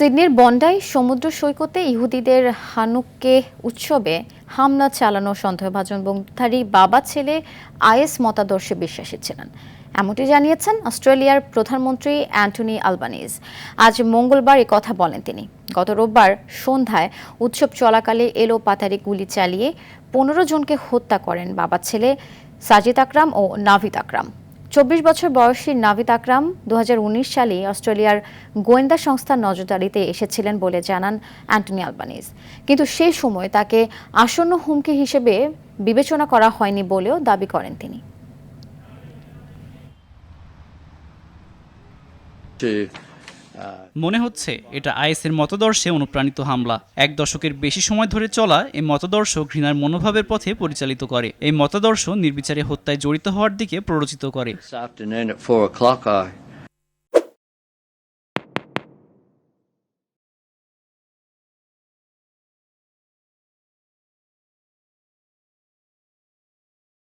সিডনির Bondi সমুদ্র সৈকতে ইহুদিদের হানুক্কে উৎসবে হামলা চালানো সন্দেহভাজন বন্দুকধারী বাবা ছেলে আইএস মতাদর্শে বিশ্বাসী ছিলেন, এমনটি জানিয়েছেন অস্ট্রেলিয়ার প্রধানমন্ত্রী অ্যান্টনি আলবানিজ। আজ মঙ্গলবার কথা বলেন তিনি। গত রোববার সন্ধ্যায় উৎসব চলাকালে এলোপাতাড়ি গুলি চালিয়ে 15 জনকে হত্যা করেন বাবা ছেলে সাজিদ আকরাম ও নাভিদ আকরাম। 24 বছর বয়সী নাভিদ আকরাম 2019 সালে অস্ট্রেলিয়ার গোয়েন্দা সংস্থার নজরদারিতে এসেছিলেন বলে জানান অ্যান্টনি আলবানিজ, কিন্তু সেই সময় তাকে আসন্ন হুমকি হিসেবে বিবেচনা করা হয়নি বলেও দাবি করেন তিনি। মনে হচ্ছে এটা আইএসের মতাদর্শে অনুপ্রাণিত হামলা। 1 দশকের বেশি সময় ধরে চলা এই মতাদর্শ ঘৃণার মনোভাবের পথে পরিচালিত করে। এই মতাদর্শ নির্বিচারে হত্যায় জড়িত হওয়ার দিকে প্ররোচিত করে। This afternoon at 4 o'clock, I